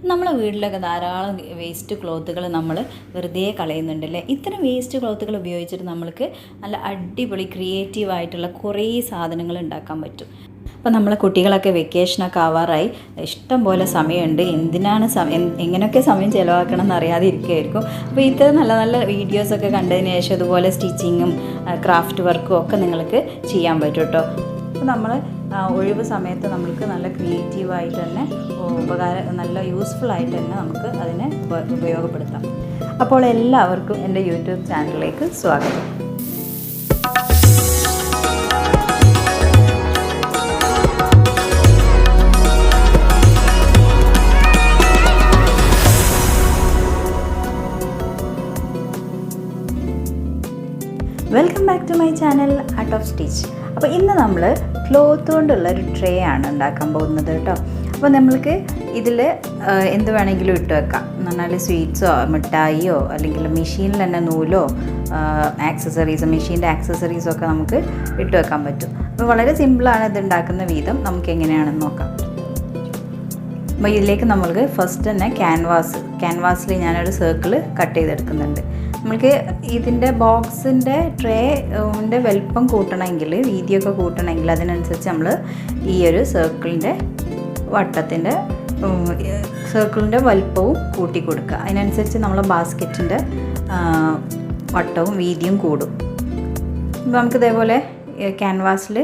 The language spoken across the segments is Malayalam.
നമ്മളെ വീട്ടിലൊക്കെ ധാരാളം വേസ്റ്റ് ക്ലോത്തുകൾ നമ്മൾ വെറുതെ കളയുന്നുണ്ടല്ലേ. ഇത്തരം വേസ്റ്റ് ക്ലോത്തുകൾ ഉപയോഗിച്ചിട്ട് നമ്മൾക്ക് നല്ല അടിപൊളി ക്രിയേറ്റീവായിട്ടുള്ള കുറേ സാധനങ്ങൾ ഉണ്ടാക്കാൻ പറ്റും. അപ്പോൾ നമ്മളെ കുട്ടികളൊക്കെ വെക്കേഷനൊക്കെ ആവാറായി, ഇഷ്ടം പോലെ സമയമുണ്ട്. എന്തിനാണ് എങ്ങനെയൊക്കെ സമയം ചിലവാക്കണം എന്നറിയാതെ ഇരിക്കുകയായിരിക്കും. അപ്പോൾ ഇത്തരം നല്ല നല്ല വീഡിയോസൊക്കെ കണ്ടതിന് ശേഷം ഇതുപോലെ സ്റ്റിച്ചിങ്ങും ക്രാഫ്റ്റ് വർക്കും ഒക്കെ നിങ്ങൾക്ക് ചെയ്യാൻ പറ്റും കേട്ടോ. അപ്പോൾ നമ്മൾ ഒഴിവ് സമയത്ത് നമ്മൾക്ക് നല്ല ക്രിയേറ്റീവായിട്ട് തന്നെ നല്ല യൂസ്ഫുൾ ആയിട്ട് തന്നെ നമുക്ക് അതിനെ ഉപയോഗപ്പെടുത്താം. അപ്പോൾ എല്ലാവർക്കും എൻ്റെ യൂട്യൂബ് ചാനലിലേക്ക് സ്വാഗതം. Welcome back to my channel art of stitch. അപ്പോൾ ഇന്ന് നമ്മൾ ക്ലോത്ത് കൊണ്ടുള്ള ഒരു ട്രേ ആണ് ഉണ്ടാക്കാൻ പോകുന്നത് കേട്ടോ. അപ്പോൾ നമ്മൾക്ക് ഇതിൽ എന്ത് വേണമെങ്കിലും ഇട്ട് വെക്കാം. എന്ന് പറഞ്ഞാൽ സ്വീറ്റ്സോ മിഠായിയോ അല്ലെങ്കിൽ മെഷീനിൽ തന്നെ നൂലോ മെഷീൻ്റെ ആക്സസറീസോ ഒക്കെ നമുക്ക് ഇട്ട് വെക്കാൻ പറ്റും. അപ്പോൾ വളരെ സിമ്പിളാണ് ഇത് ഉണ്ടാക്കുന്ന വിധം. നമുക്ക് എങ്ങനെയാണെന്ന് നോക്കാം. അപ്പോൾ ഇതിലേക്ക് നമ്മൾക്ക് ഫസ്റ്റ് തന്നെ ക്യാൻവാസിൽ ഞാനൊരു സർക്കിൾ കട്ട് ചെയ്തെടുക്കുന്നുണ്ട്. നമുക്ക് ഇതിൻ്റെ ബോക്സിൻ്റെ ട്രേൻ്റെ വലിപ്പം കൂട്ടണമെങ്കിൽ, വീതിയൊക്കെ കൂട്ടണമെങ്കിൽ അതിനനുസരിച്ച് നമ്മൾ ഈ ഒരു സർക്കിളിൻ്റെ വലിപ്പവും കൂട്ടി കൊടുക്കുക. അതിനനുസരിച്ച് നമ്മൾ ബാസ്ക്കറ്റിൻ്റെ വട്ടവും വീതിയും കൂടും. അപ്പോൾ നമുക്ക് ഇതേപോലെ ക്യാൻവാസിൽ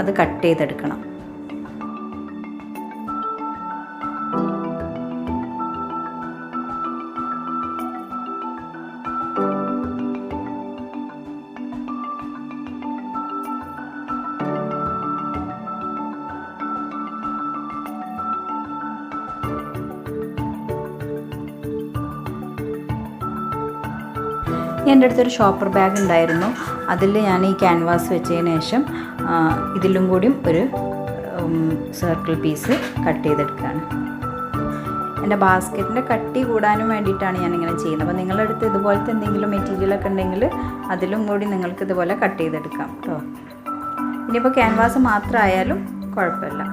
അത് കട്ട് ചെയ്തെടുക്കണം. എൻ്റെ അടുത്തൊരു ഷോപ്പർ ബാഗ് ഉണ്ടായിരുന്നു. അതിൽ ഞാൻ ഈ ക്യാൻവാസ് വെച്ചതിന് ശേഷം ഇതിലും കൂടിയും ഒരു സർക്കിൾ പീസ് കട്ട് ചെയ്തെടുക്കുകയാണ്. എൻ്റെ ബാസ്ക്കറ്റിൻ്റെ കട്ടി കൂടാനും വേണ്ടിയിട്ടാണ് ഞാനിങ്ങനെ ചെയ്യുന്നത്. അപ്പോൾ നിങ്ങളുടെ അടുത്ത് ഇതുപോലത്തെ എന്തെങ്കിലും മെറ്റീരിയലൊക്കെ ഉണ്ടെങ്കിൽ അതിലും കൂടി നിങ്ങൾക്ക് ഇതുപോലെ കട്ട് ചെയ്തെടുക്കാം കേട്ടോ. ഇനിയിപ്പോൾ ക്യാൻവാസ് മാത്രമായാലും കുഴപ്പമില്ല.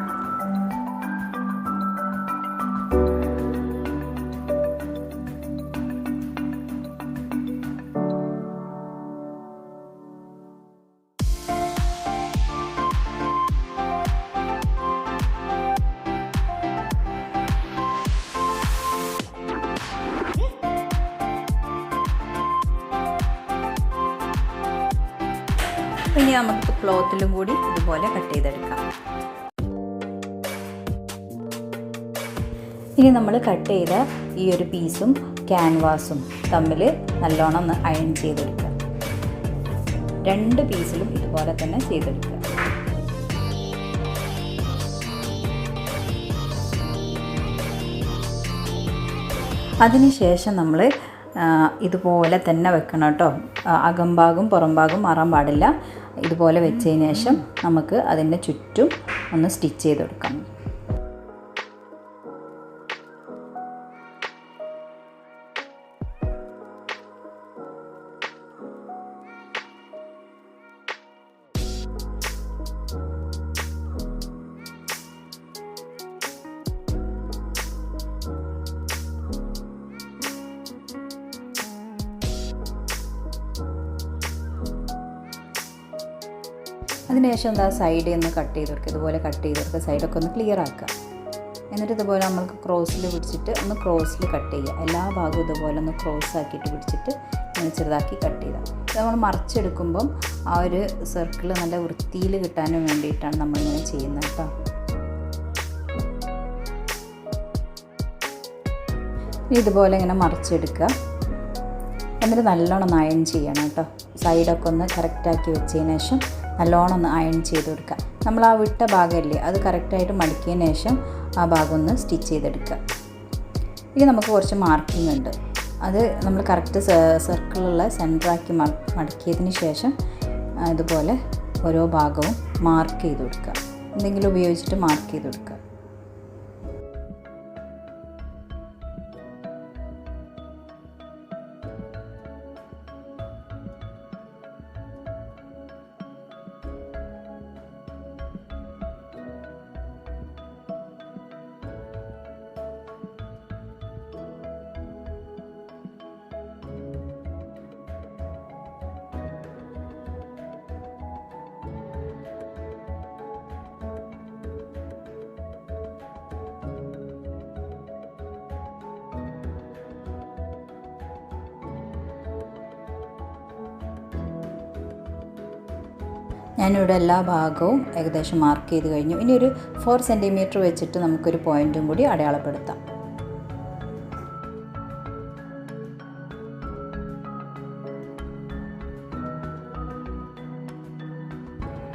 ഇനി നമുക്ക് ക്ലോത്തിലും കൂടി ഇതുപോലെ കട്ട് ചെയ്തെടുക്കാം. ഇനി നമ്മൾ കട്ട് ചെയ്ത ഈ ഒരു പീസും ക്യാൻവാസും തമ്മിൽ നല്ലോണം ഒന്ന് അയൺ ചെയ്തെടുക്കുക. രണ്ട് പീസിലും ഇതുപോലെ തന്നെ ചെയ്തെടുക്കുക. അതിനുശേഷം നമ്മൾ ഇതുപോലെ തന്നെ വെക്കണം കേട്ടോ. അകംഭാഗം പുറംഭാഗം മാറാൻ പാടില്ല. ഇതുപോലെ വെച്ചതിന് ശേഷം നമുക്ക് അതിൻ്റെ ചുറ്റും ഒന്ന് സ്റ്റിച്ച് ചെയ്ത് കൊടുക്കാം. അതിനുശേഷം എന്താ സൈഡിൽ ഒന്ന് കട്ട് ചെയ്ത് കൊടുക്കുക. ഇതുപോലെ കട്ട് ചെയ്ത് കൊടുക്കുക. സൈഡൊക്കെ ഒന്ന് ക്ലിയർ ആക്കുക. എന്നിട്ട് ഇതുപോലെ നമുക്ക് ക്രോസിൽ പിടിച്ചിട്ട് ഒന്ന് ക്രോസിൽ കട്ട് ചെയ്യുക. എല്ലാ ഭാഗവും ഇതുപോലെ ഒന്ന് ക്രോസ് ആക്കിയിട്ട് പിടിച്ചിട്ട് ഒന്ന് ചെറുതാക്കി കട്ട് ചെയ്യുക. ഇത് നമ്മൾ മറിച്ചെടുക്കുമ്പം ആ ഒരു സർക്കിൾ നല്ല വൃത്തിയിൽ കിട്ടാനും വേണ്ടിയിട്ടാണ് നമ്മളിങ്ങനെ ചെയ്യുന്നത് കേട്ടോ. ഇതുപോലെ ഇങ്ങനെ മറിച്ചെടുക്കുക. എന്നിട്ട് നല്ലോണം ഒന്ന് അയൺ ചെയ്യണം കേട്ടോ. സൈഡൊക്കെ ഒന്ന് കറക്റ്റാക്കി വെച്ചതിന് ശേഷം നല്ലോണം ഒന്ന് അയൺ ചെയ്ത് കൊടുക്കുക. നമ്മൾ ആ വിട്ട ഭാഗമല്ലേ അത് കറക്റ്റായിട്ട് മടക്കിയതിന് ശേഷം ആ ഭാഗം ഒന്ന് സ്റ്റിച്ച് ചെയ്തെടുക്കുക. ഇനി നമുക്ക് കുറച്ച് മാർക്കിംഗ് ഉണ്ട്. അത് നമ്മൾ കറക്റ്റ് സർക്കിളുള്ള സെൻറ്ററാക്കി മടക്കിയതിന് ശേഷം ഇതുപോലെ ഓരോ ഭാഗവും മാർക്ക് ചെയ്ത് കൊടുക്കുക. എന്തെങ്കിലും ഉപയോഗിച്ചിട്ട് മാർക്ക് ചെയ്ത് കൊടുക്കുക. ഞാനിവിടെ എല്ലാ ഭാഗവും ഏകദേശം മാർക്ക് ചെയ്ത് കഴിഞ്ഞു. ഇനി ഒരു 4 സെൻറ്റിമീറ്റർ വെച്ചിട്ട് നമുക്കൊരു പോയിൻറ്റും കൂടി അടയാളപ്പെടുത്താം.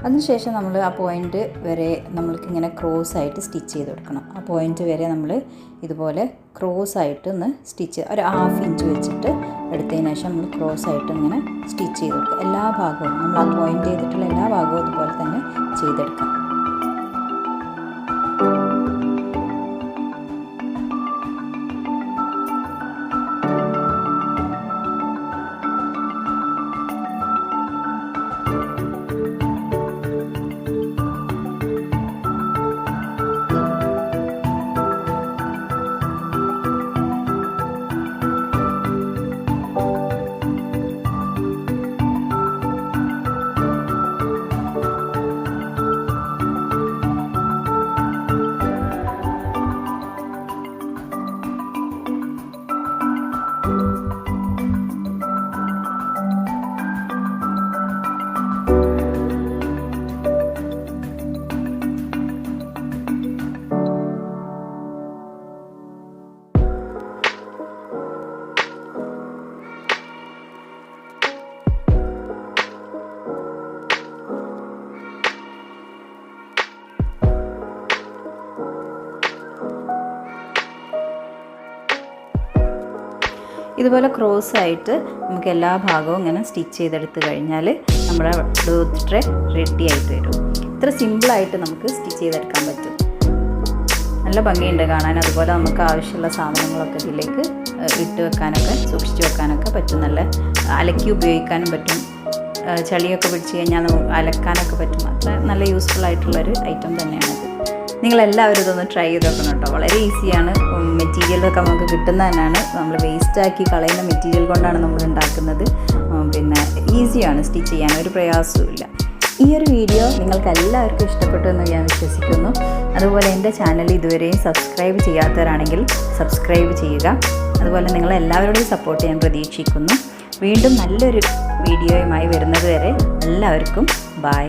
അതിനുശേഷം നമ്മൾ ആ പോയിൻ്റ് വരെ നമ്മൾക്കിങ്ങനെ ക്രോസ് ആയിട്ട് സ്റ്റിച്ച് ചെയ്ത് കൊടുക്കണം. ആ പോയിൻ്റ് വരെ നമ്മൾ ഇതുപോലെ ക്രോസ് ആയിട്ട് ഒന്ന് സ്റ്റിച്ച് ഒരു 1/2 ഇഞ്ച് വെച്ചിട്ട് എടുത്തതിന് ശേഷം നമ്മൾ ക്രോസ് ആയിട്ട് ഇങ്ങനെ സ്റ്റിച്ച് ചെയ്ത് കൊടുക്കുക. എല്ലാ ഭാഗവും നമ്മൾ ആ പോയിൻ്റ് ചെയ്തിട്ടുള്ള എല്ലാ ഭാഗവും ഇതുപോലെ തന്നെ ചെയ്തെടുക്കാം. ഇതുപോലെ ക്രോസ് ആയിട്ട് നമുക്ക് എല്ലാ ഭാഗവും ഇങ്ങനെ സ്റ്റിച്ച് ചെയ്തെടുത്ത് കഴിഞ്ഞാൽ നമ്മുടെ ക്ലോത്ത് ട്രേ റെഡി ആയിട്ട് വരും. ഇത്ര സിമ്പിളായിട്ട് നമുക്ക് സ്റ്റിച്ച് ചെയ്തെടുക്കാൻ പറ്റും. നല്ല ഭംഗിയുണ്ട് കാണാൻ. അതുപോലെ നമുക്ക് ആവശ്യമുള്ള സാധനങ്ങളൊക്കെ ഇതിലേക്ക് ഇട്ട് വെക്കാനൊക്കെ സൂക്ഷിച്ച് വെക്കാനൊക്കെ പറ്റും. നല്ല അലക്കി ഉപയോഗിക്കാനും പറ്റും. ചളിയൊക്കെ പിടിച്ച് കഴിഞ്ഞാൽ നമുക്ക് അലക്കാനൊക്കെ പറ്റും. അത്ര നല്ല യൂസ്ഫുൾ ആയിട്ടുള്ളൊരു ഐറ്റം തന്നെയാണിത്. നിങ്ങളെല്ലാവരും ഇതൊന്ന് ട്രൈ ചെയ്ത് നോക്കണം കേട്ടോ. വളരെ ഈസിയാണ്. മെറ്റീരിയലൊക്കെ നമുക്ക് കിട്ടുന്ന തന്നെയാണ്. നമ്മൾ വേസ്റ്റാക്കി കളയുന്ന മെറ്റീരിയൽ കൊണ്ടാണ് നമ്മൾ ഉണ്ടാക്കുന്നത്. പിന്നെ ഈസിയാണ് സ്റ്റിച്ച് ചെയ്യാൻ, ഒരു പ്രയാസവുമില്ല. ഈ ഒരു വീഡിയോ നിങ്ങൾക്ക് എല്ലാവർക്കും ഇഷ്ടപ്പെട്ടു എന്ന് ഞാൻ വിശ്വസിക്കുന്നു. അതുപോലെ എൻ്റെ ചാനൽ ഇതുവരെയും സബ്സ്ക്രൈബ് ചെയ്യാത്തവരാണെങ്കിൽ സബ്സ്ക്രൈബ് ചെയ്യുക. അതുപോലെ നിങ്ങളെല്ലാവരുടെയും സപ്പോർട്ട് ഞാൻ പ്രതീക്ഷിക്കുന്നു. വീണ്ടും നല്ലൊരു വീഡിയോയുമായി വരുന്നത് വരെ എല്ലാവർക്കും ബൈ.